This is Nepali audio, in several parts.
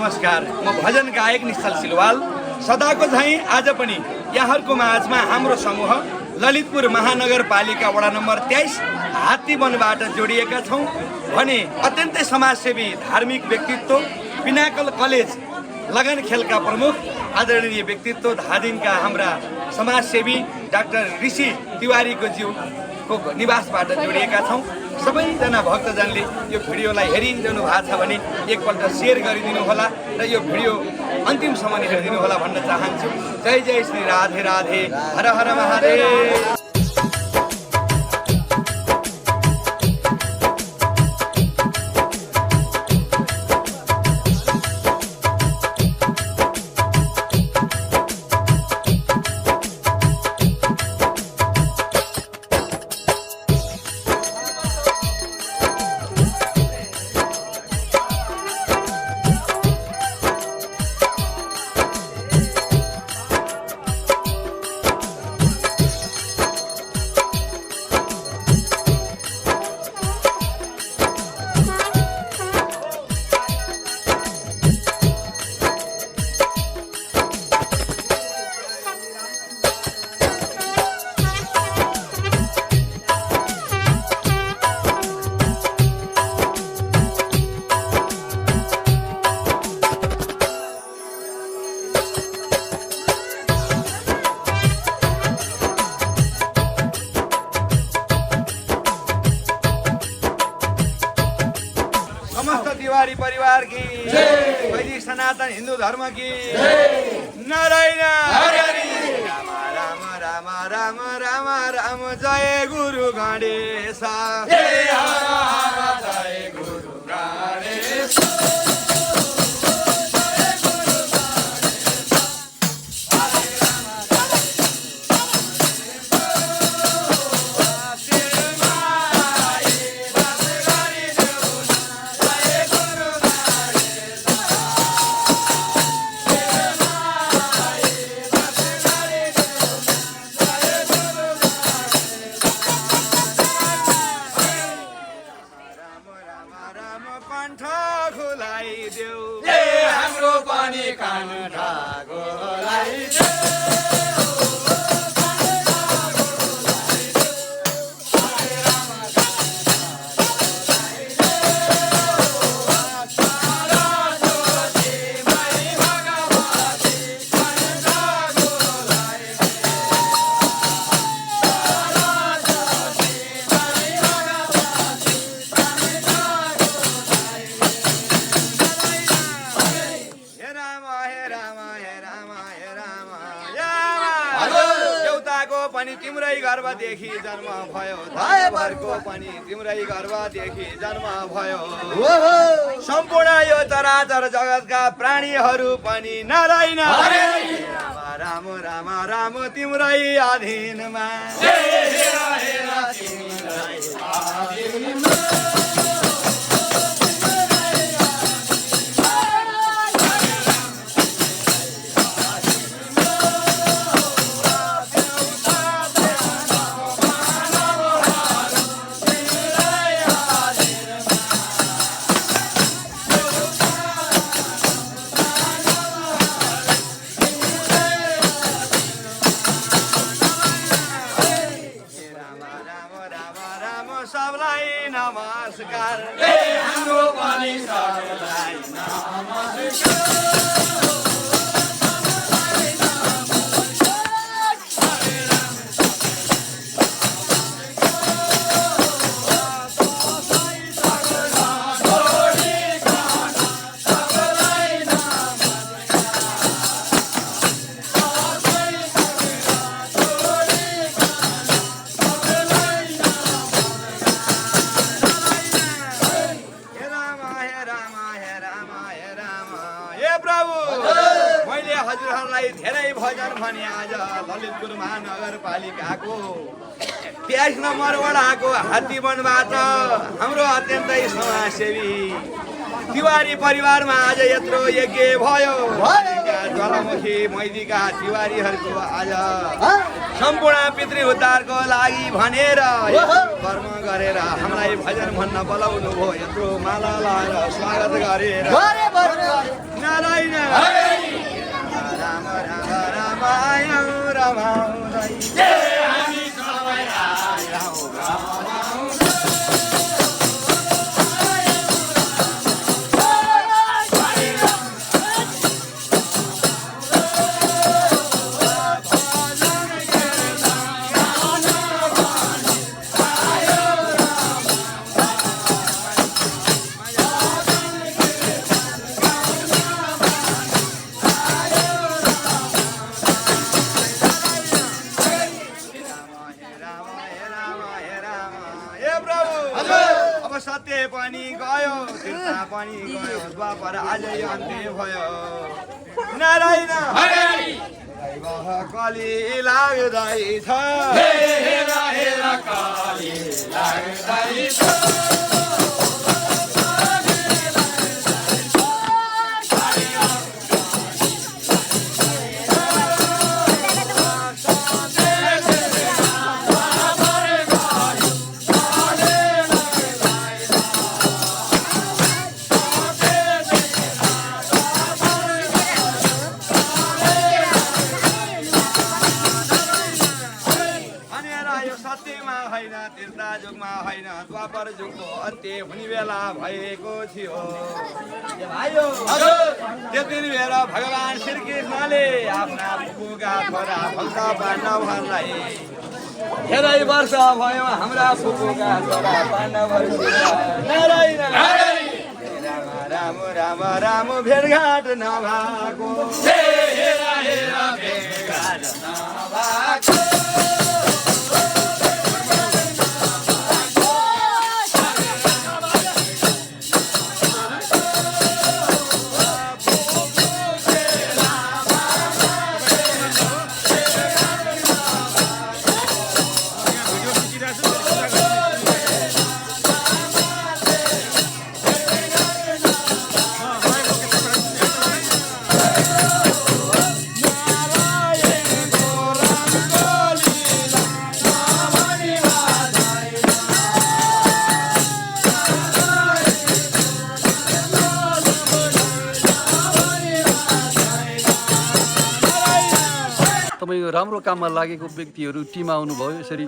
नमस्कार। म भजन गायक निश्चल सिलवाल सदाको झैं आज पनि यहाँहरूको माझमा हाम्रो समूह ललितपुर महानगरपालिका वडा नम्बर 23 हात्तीवनबाट जोडिएका छौँ भने अत्यन्तै समाजसेवी धार्मिक व्यक्तित्व पिनाकल कलेज लगनखेलका प्रमुख आदरणीय व्यक्तित्व धादिङका हाम्रा समाजसेवी डाक्टर ऋषि तिवारीको ज्यूको निवासबाट जोडिएका छौँ। सबैजना भक्तजनले यो भिडियोलाई हेरिरहनु भएको छ भने एकपल्ट सेयर गरिदिनु होला र यो भिडियो अन्तिमसम्म हेरिदिनु होला भन्न चाहन्छु। जय जय श्री राधे राधे, हर हर महादेव। तिवारी परिवार की वैदिक सनातन हिंदू धर्म की नारायण राम राम राम राम राम राम जय गुरु गणेश जय गुरु गणेश। कण्ठ खुलाइदेऊ हाम्रो पनि कण्ठ खुलाइदेऊ। पनि तिम्रै गर्भदेखि जन्म भयो, धायभरको पनि तिम्रै गर्भदेखि जन्म भयो। सम्पूर्ण यो चराचर जगतका प्राणीहरू पनि नारायण राम राम राम तिम्रै अधीनमा। सबलाई नमस्कार, हाम्रो पनि सबलाई नमस्कार। मैले हजुरहरूलाई धेरै भजन भने आज ललितपुर महानगरपालिकाको 23 नम्बर वडाको हात्तीवनबाट हाम्रो अत्यन्तै समाजसेवी तिवारी परिवारमा आज यत्रो यज्ञ भयो ज्वालामुखी मैदीका तिवारीहरूको आज सम्पूर्ण पितृ उद्धारको लागि भनेर कर्म गरेर हामीलाई भजन भन्न बोलाउनु भयो यत्रो माला लाएर स्वागत गरेर नारायण राम राम राम सत्य पनि गयो तीर्थ पनि गयो द्वापर आजै अन्त्य भयो नारायण कली लाग्दैछ तीर्थजुगमा होइन द्वापर जुगको अन्त्य हुने बेला भएको थियो त्यति बेला भगवान श्रीकृष्णले आफ्ना फुपूका छोरा भक्त पाण्डवहरूलाई धेरै वर्ष भयो हाम्रा फुपूका छोरा पाण्डवहरू नारायण राम राम राम भेटघाट नभएको भेटघाट नभएको राम्रो काममा लागेको व्यक्तिहरू टिम आउनुभयो यसरी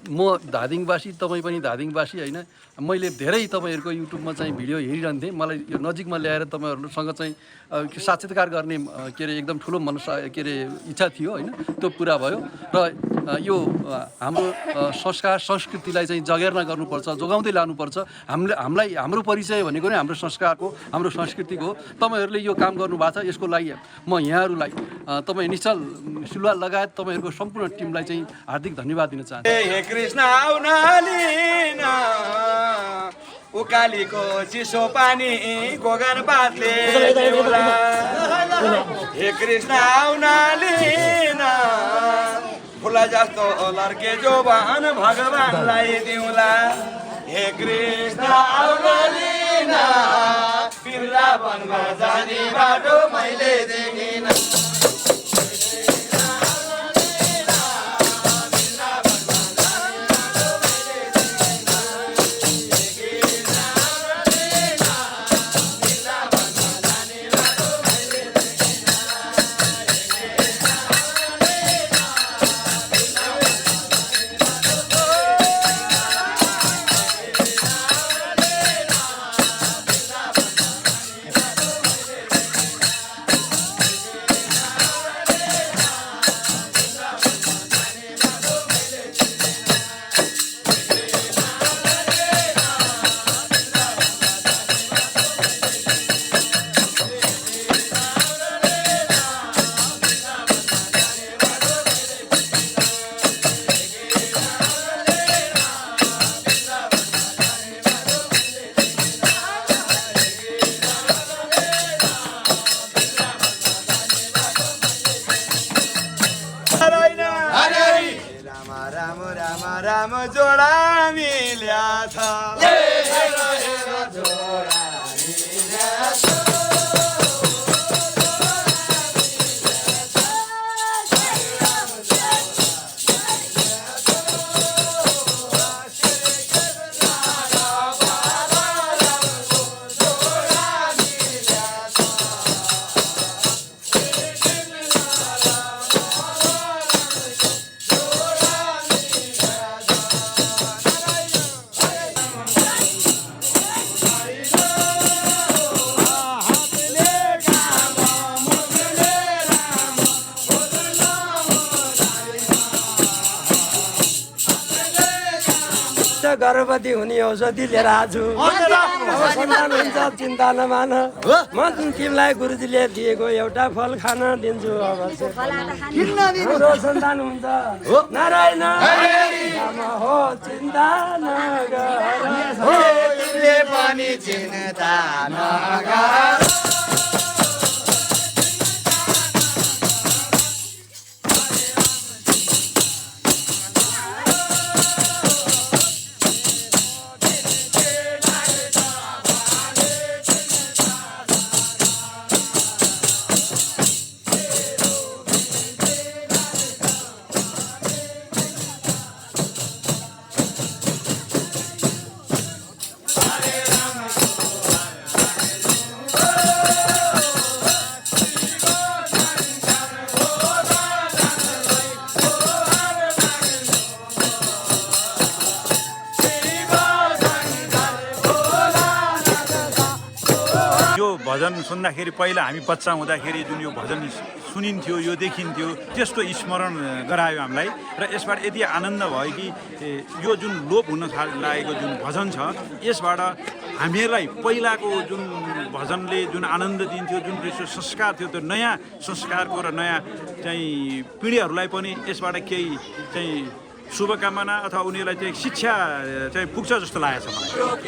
म धादिङवासी तपाईँ पनि धादिङवासी होइन मैले धेरै तपाईँहरूको युट्युबमा चाहिँ भिडियो हेरिरहन्थेँ मलाई यो नजिकमा ल्याएर तपाईँहरूसँग चाहिँ साक्षात्कार गर्ने के अरे एकदम ठुलो के अरे इच्छा थियो होइन त्यो पुरा भयो र यो हाम्रो संस्कार संस्कृतिलाई चाहिँ जगेर्ना गर्नुपर्छ जोगाउँदै लानुपर्छ हामीलाई हाम्रो परिचय भनेको नै हाम्रो संस्कारको हाम्रो संस्कृतिको तपाईँहरूले यो काम गर्नुभएको छ यसको लागि म यहाँहरूलाई तपाईँ निश्चल सुलुवा लगायत तपाईँहरूको सम्पूर्ण टिमलाई चाहिँ हार्दिक धन्यवाद दिन चाहन्छु हे कृष्ण आउनालिन उकालीको चिसो पानी गोगन पातले हे कृष्ण आउनालिन फुला जस्तो लर्के जोबान भगवानलाई दिउँला हे कृष्ण आउनालिन वृन्दावनमा जाने बाटो मैले देखिन राम जोडा मिल्या छ गर्भवती हुने औषधि लिएर आछु अब सन्तान हुन्छ चिन्ता नमान म तिमीलाई गुरुजीले दिएको एउटा फल खान दिन्छु अवश्य हाम्रो सन्तान हुन्छ नारायण नाम हो चिन्ता नगर तिमीले पनि चिन्ता नगर भजन सुन्दाखेरि पहिला हामी बच्चा हुँदाखेरि जुन यो भजन सुनिन्थ्यो यो देखिन्थ्यो त्यस्तो स्मरण गरायो हामीलाई र यसबाट यति आनन्द भयो कि यो जुन लोप हुन लागेको जुन भजन छ यसबाट हामीहरूलाई पहिलाको जुन भजनले जुन आनन्द दिन्थ्यो जुन त्यस्तो संस्कार थियो त्यो नयाँ संस्कारको र नयाँ चाहिँ पिँढीहरूलाई पनि यसबाट केही चाहिँ शुभकामना अथवा उनीहरूलाई चाहिँ शिक्षा चाहिँ पुग्छ जस्तो लागेको छ मलाई।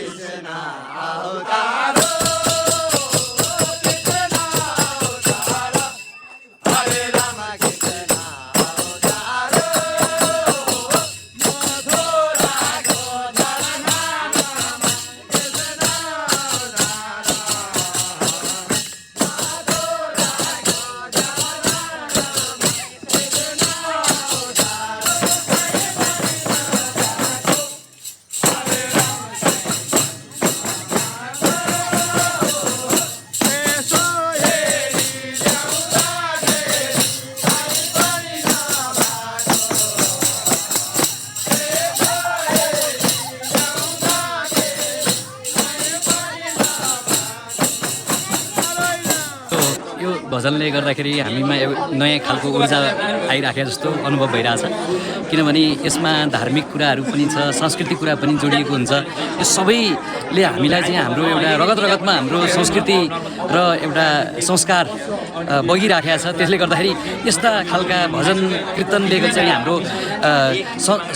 भजनले गर्दाखेरि हामीमा नयाँ खालको ऊर्जा आइराखे जस्तो अनुभव भइरहेछ किनभने यसमा धार्मिक कुराहरू पनि छ सांस्कृतिक कुरा पनि जोडिएको हुन्छ यो सबैले हामीलाई चाहिँ हाम्रो एउटा रगत रगतमा हाम्रो संस्कृति र एउटा संस्कार बगिराखेको छ त्यसले गर्दाखेरि यस्ता खालका भजन कीर्तनले चाहिँ हाम्रो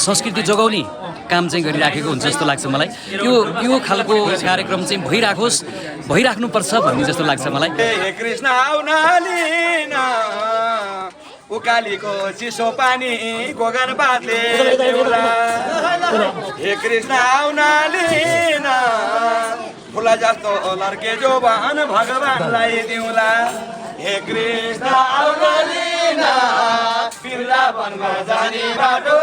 संस्कृति जोगाउने काम चाहिँ गरिराखेको हुन्छ जस्तो लाग्छ मलाई यो खालको कार्यक्रम चाहिँ भइराख्नुपर्छ भन्ने जस्तो लाग्छ मलाई। हे कृष्ण आउनालिन उकालीको चिसो पानी गोगन पातले देउला हे कृष्ण आउनालिन फुला जस्तो लर्के जो भन भगवानलाई दिउला हे कृष्ण आउनालिन बिरला वनमा जाने बाटो